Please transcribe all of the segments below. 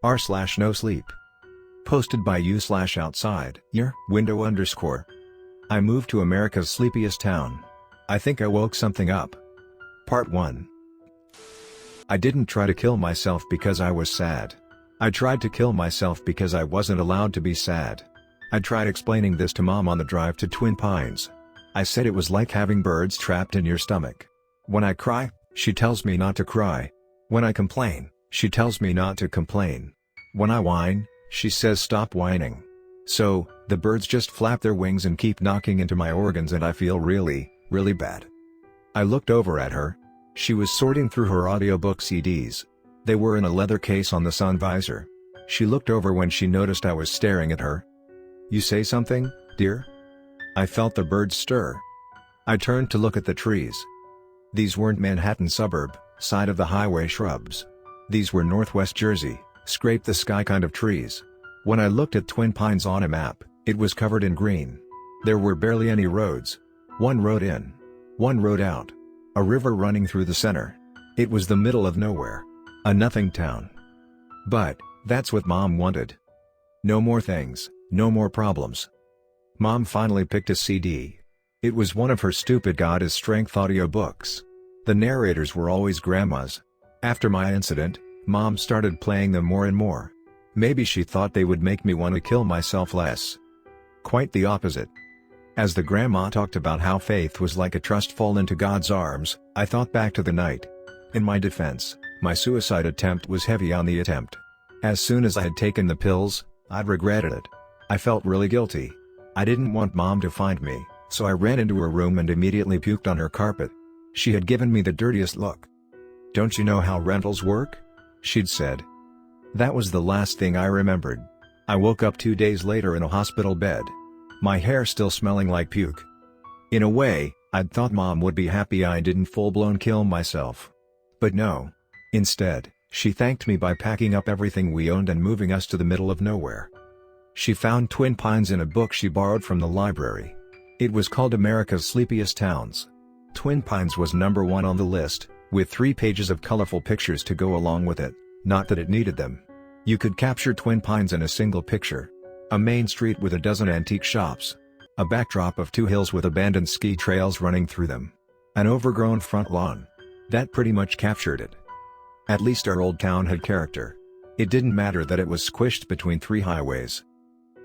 r/NoSleep. Posted by you/outside year window _ I moved to America's sleepiest town. I think I woke something up. Part 1. I didn't try to kill myself because I was sad. I tried to kill myself because I wasn't allowed to be sad. I tried explaining this to Mom on the drive to Twin Pines. I said it was like having birds trapped in your stomach. When I cry, she tells me not to cry. When I complain, she tells me not to complain. When I whine, she says stop whining. So, the birds just flap their wings and keep knocking into my organs and I feel really, really bad. I looked over at her. She was sorting through her audiobook CDs. They were in a leather case on the sun visor. She looked over when she noticed I was staring at her. "You say something, dear?" I felt the birds stir. I turned to look at the trees. These weren't Manhattan suburb, side of the highway shrubs. These were Northwest Jersey, scrape the sky kind of trees. When I looked at Twin Pines on a map, it was covered in green. There were barely any roads. One road in. One road out. A river running through the center. It was the middle of nowhere. A nothing town. But, that's what Mom wanted. No more things, no more problems. Mom finally picked a CD. It was one of her stupid God is Strength audiobooks. The narrators were always grandmas. After my incident, Mom started playing them more and more. Maybe she thought they would make me want to kill myself less. Quite the opposite. As the grandma talked about how faith was like a trust fall into God's arms, I thought back to the night. In my defense, my suicide attempt was heavy on the attempt. As soon as I had taken the pills, I'd regretted it. I felt really guilty. I didn't want Mom to find me, so I ran into her room and immediately puked on her carpet. She had given me the dirtiest look. "Don't you know how rentals work?" she'd said. That was the last thing I remembered. I woke up 2 days later in a hospital bed. My hair still smelling like puke. In a way, I'd thought Mom would be happy I didn't full-blown kill myself. But no. Instead, she thanked me by packing up everything we owned and moving us to the middle of nowhere. She found Twin Pines in a book she borrowed from the library. It was called America's Sleepiest Towns. Twin Pines was number 1 on the list, with 3 pages of colorful pictures to go along with it, not that it needed them. You could capture Twin Pines in a single picture. A main street with a dozen antique shops. A backdrop of 2 hills with abandoned ski trails running through them. An overgrown front lawn. That pretty much captured it. At least our old town had character. It didn't matter that it was squished between 3 highways.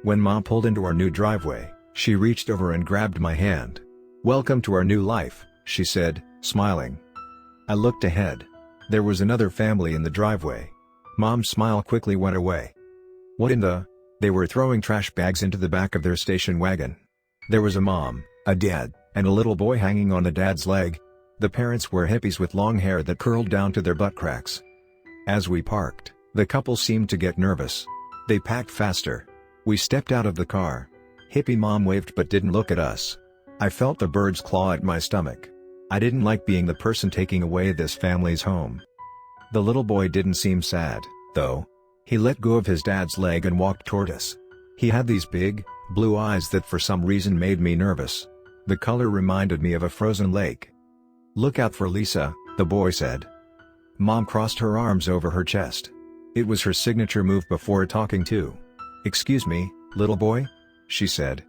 When Mom pulled into our new driveway, she reached over and grabbed my hand. "Welcome to our new life," she said, smiling. I looked ahead. There was another family in the driveway. Mom's smile quickly went away. What in the... They were throwing trash bags into the back of their station wagon. There was a mom, a dad, and a little boy hanging on the dad's leg. The parents were hippies with long hair that curled down to their butt cracks. As we parked, the couple seemed to get nervous. They packed faster. We stepped out of the car. Hippie mom waved but didn't look at us. I felt the birds claw at my stomach. I didn't like being the person taking away this family's home. The little boy didn't seem sad, though. He let go of his dad's leg and walked toward us. He had these big, blue eyes that for some reason made me nervous. The color reminded me of a frozen lake. "Look out for Lisa," the boy said. Mom crossed her arms over her chest. It was her signature move before talking to. "Excuse me, little boy?" she said.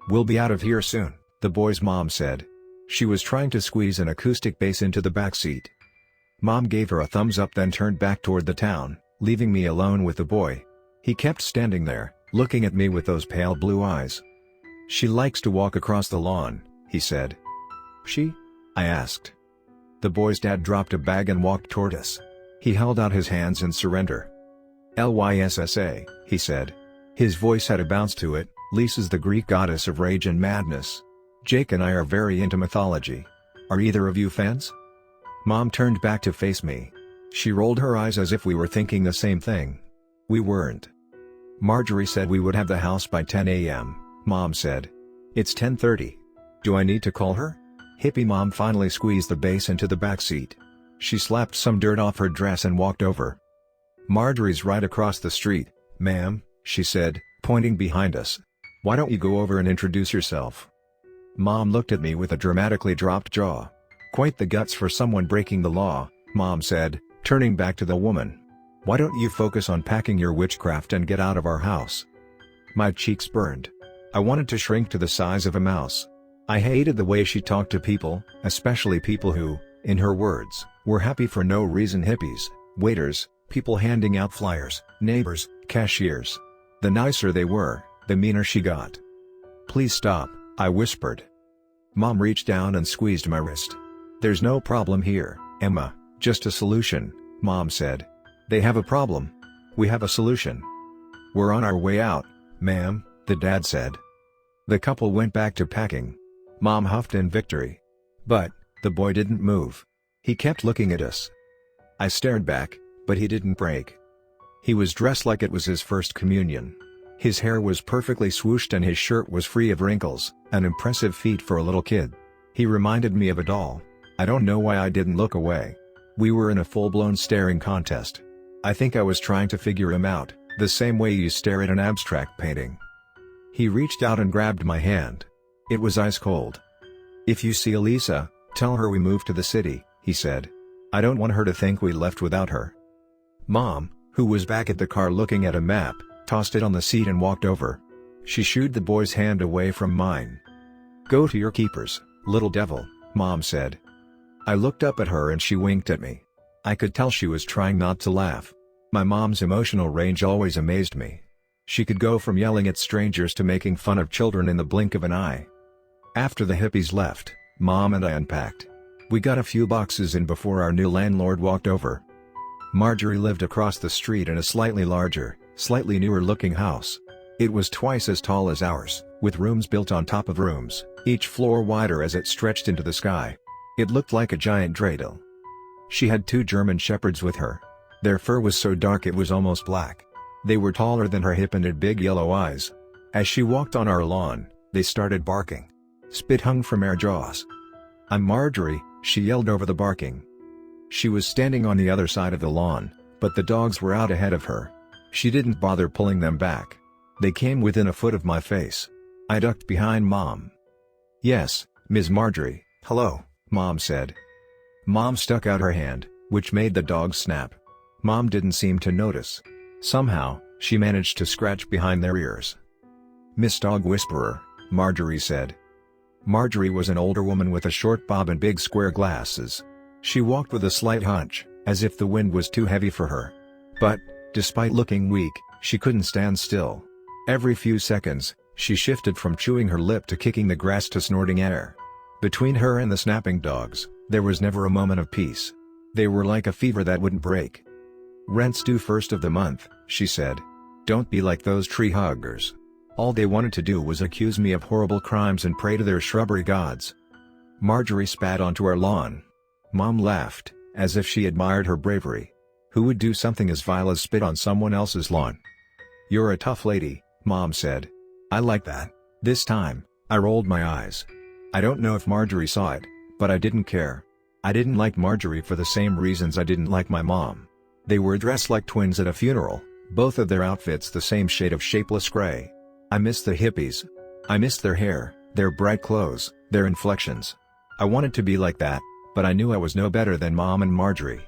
"We'll be out of here soon," the boy's mom said. She was trying to squeeze an acoustic bass into the back seat. Mom gave her a thumbs up then turned back toward the town, leaving me alone with the boy. He kept standing there, looking at me with those pale blue eyes. "She likes to walk across the lawn," he said. "She?" I asked. The boy's dad dropped a bag and walked toward us. He held out his hands in surrender. "Lyssa," he said. His voice had a bounce to it. "Lisa's the Greek goddess of rage and madness. Jake and I are very into mythology. Are either of you fans?" Mom turned back to face me. She rolled her eyes as if we were thinking the same thing. We weren't. "Marjorie said we would have the house by 10 a.m., Mom said. It's 10:30. Do I need to call her?" Hippie Mom finally squeezed the bass into the back seat. She slapped some dirt off her dress and walked over. "Marjorie's right across the street, ma'am," she said, pointing behind us. "Why don't you go over and introduce yourself?" Mom looked at me with a dramatically dropped jaw. "Quite the guts for someone breaking the law," Mom said, turning back to the woman. Why don't you focus on packing your witchcraft and get out of our house? My cheeks burned. I wanted to shrink to the size of a mouse. I hated the way she talked to people, especially people who, in her words, were happy for no reason. Hippies, waiters, people handing out flyers, neighbors, cashiers. The nicer they were, the meaner she got. Please stop, I whispered. Mom reached down and squeezed my wrist. There's no problem here, Emma, just a solution, Mom said. They have a problem. We have a solution. We're on our way out, ma'am, the dad said. The couple went back to packing. Mom huffed in victory. But, the boy didn't move. He kept looking at us. I stared back, but he didn't break. He was dressed like it was his first communion. His hair was perfectly swooshed and his shirt was free of wrinkles, an impressive feat for a little kid. He reminded me of a doll. I don't know why I didn't look away. We were in a full-blown staring contest. I think I was trying to figure him out, the same way you stare at an abstract painting. He reached out and grabbed my hand. It was ice cold. If you see Elisa, tell her we moved to the city, he said. I don't want her to think we left without her. Mom, who was back at the car looking at a map, tossed it on the seat and walked over. She shooed the boy's hand away from mine. Go to your keepers, little devil, Mom said. I looked up at her and she winked at me. I could tell she was trying not to laugh. My mom's emotional range always amazed me. She could go from yelling at strangers to making fun of children in the blink of an eye. After the hippies left, Mom and I unpacked. We got a few boxes in before our new landlord walked over. Marjorie lived across the street in a slightly larger, slightly newer looking house. It was twice as tall as ours, with rooms built on top of rooms, each floor wider as it stretched into the sky. It looked like a giant dreidel. She had 2 German shepherds with her. Their fur was so dark it was almost black. They were taller than her hip and had big yellow eyes. As she walked on our lawn, they started barking. Spit hung from their jaws. I'm Marjorie, she yelled over the barking. She was standing on the other side of the lawn, but the dogs were out ahead of her. She didn't bother pulling them back. They came within a foot of my face. I ducked behind Mom. Yes, Ms. Marjorie, hello, Mom said. Mom stuck out her hand, which made the dogs snap. Mom didn't seem to notice. Somehow, she managed to scratch behind their ears. Miss Dog Whisperer, Marjorie said. Marjorie was an older woman with a short bob and big square glasses. She walked with a slight hunch, as if the wind was too heavy for her. But, despite looking weak, she couldn't stand still. Every few seconds, she shifted from chewing her lip to kicking the grass to snorting air. Between her and the snapping dogs, there was never a moment of peace. They were like a fever that wouldn't break. Rent's due first of the month, she said. Don't be like those tree huggers. All they wanted to do was accuse me of horrible crimes and pray to their shrubbery gods. Marjorie spat onto our lawn. Mom laughed, as if she admired her bravery. Who would do something as vile as spit on someone else's lawn? You're a tough lady, Mom said. I like that. This time, I rolled my eyes. I don't know if Marjorie saw it, but I didn't care. I didn't like Marjorie for the same reasons I didn't like my mom. They were dressed like twins at a funeral, both of their outfits the same shade of shapeless gray. I missed the hippies. I missed their hair, their bright clothes, their inflections. I wanted to be like that, but I knew I was no better than Mom and Marjorie.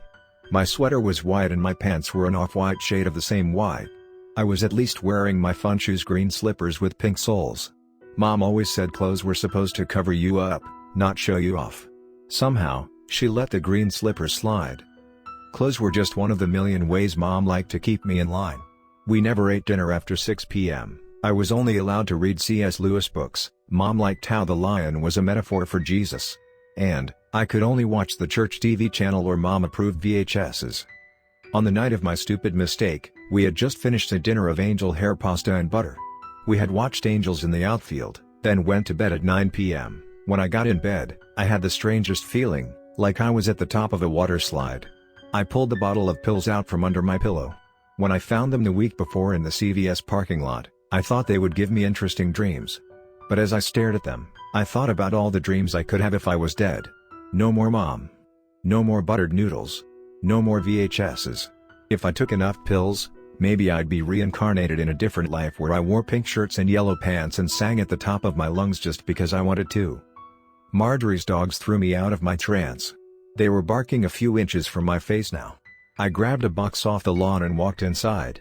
My sweater was white and my pants were an off-white shade of the same white. I was at least wearing my fun shoes, green slippers with pink soles. Mom always said clothes were supposed to cover you up, not show you off. Somehow, she let the green slippers slide. Clothes were just one of the million ways Mom liked to keep me in line. We never ate dinner after 6 p.m. I was only allowed to read C.S. Lewis books. Mom liked how the lion was a metaphor for Jesus. And, I could only watch the church TV channel or Mom approved VHSs. On the night of my stupid mistake, we had just finished a dinner of angel hair pasta and butter. We had watched Angels in the Outfield, then went to bed at 9 p.m. When I got in bed, I had the strangest feeling, like I was at the top of a water slide. I pulled the bottle of pills out from under my pillow. When I found them the week before in the CVS parking lot, I thought they would give me interesting dreams. But as I stared at them, I thought about all the dreams I could have if I was dead. No more Mom. No more buttered noodles. No more VHSs. If I took enough pills, maybe I'd be reincarnated in a different life where I wore pink shirts and yellow pants and sang at the top of my lungs just because I wanted to. Marjorie's dogs threw me out of my trance. They were barking a few inches from my face now. I grabbed a box off the lawn and walked inside.